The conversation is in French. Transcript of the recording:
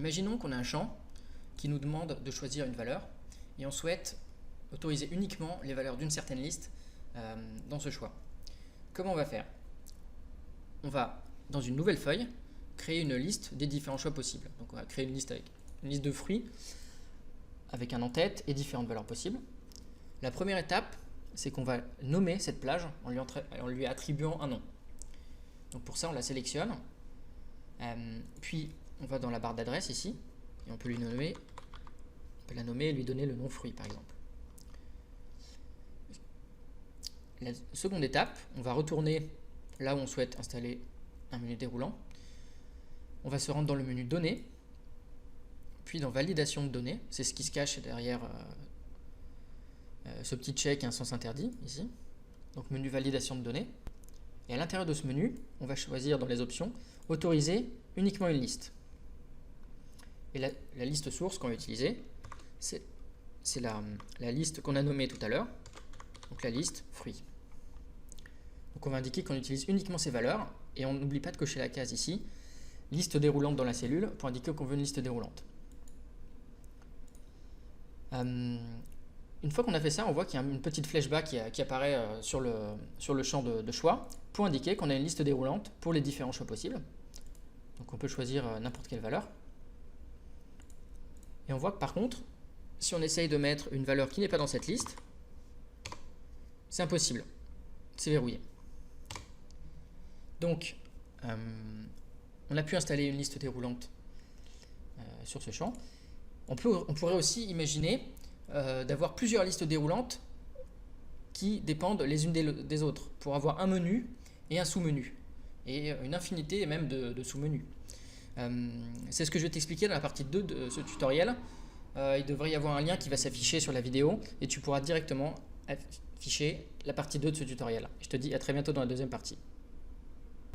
Imaginons qu'on a un champ qui nous demande de choisir une valeur et on souhaite autoriser uniquement les valeurs d'une certaine liste dans ce choix. Comment on va faire? On va, dans une nouvelle feuille, créer une liste des différents choix possibles. Donc on va créer une liste avec une liste de fruits avec un en-tête et différentes valeurs possibles. La première étape, c'est qu'on va nommer cette plage en lui attribuant un nom. Donc pour ça, on la sélectionne. Puis on va dans la barre d'adresse ici et on peut la nommer et lui donner le nom fruit par exemple. La seconde étape, on va retourner là où on souhaite installer un menu déroulant. On va se rendre dans le menu données, puis dans validation de données, c'est ce qui se cache derrière ce petit check un sens interdit ici. Donc menu validation de données. Et à l'intérieur de ce menu, on va choisir dans les options autoriser uniquement une liste. Et la liste source qu'on va utiliser, c'est la liste qu'on a nommée tout à l'heure, donc la liste fruits. Donc on va indiquer qu'on utilise uniquement ces valeurs et on n'oublie pas de cocher la case ici, liste déroulante dans la cellule pour indiquer qu'on veut une liste déroulante. Une fois qu'on a fait ça, on voit qu'il y a une petite flèche bas qui apparaît sur le champ de choix pour indiquer qu'on a une liste déroulante pour les différents choix possibles. Donc on peut choisir n'importe quelle valeur. Et on voit que par contre, si on essaye de mettre une valeur qui n'est pas dans cette liste, c'est impossible. C'est verrouillé. Donc, on a pu installer une liste déroulante sur ce champ. On pourrait aussi imaginer d'avoir plusieurs listes déroulantes qui dépendent les unes des autres pour avoir un menu et un sous-menu et une infinité même de sous-menus. C'est ce que je vais t'expliquer dans la partie 2 de ce tutoriel. Il devrait y avoir un lien qui va s'afficher sur la vidéo et tu pourras directement afficher la partie 2 de ce tutoriel. Je te dis à très bientôt dans la deuxième partie.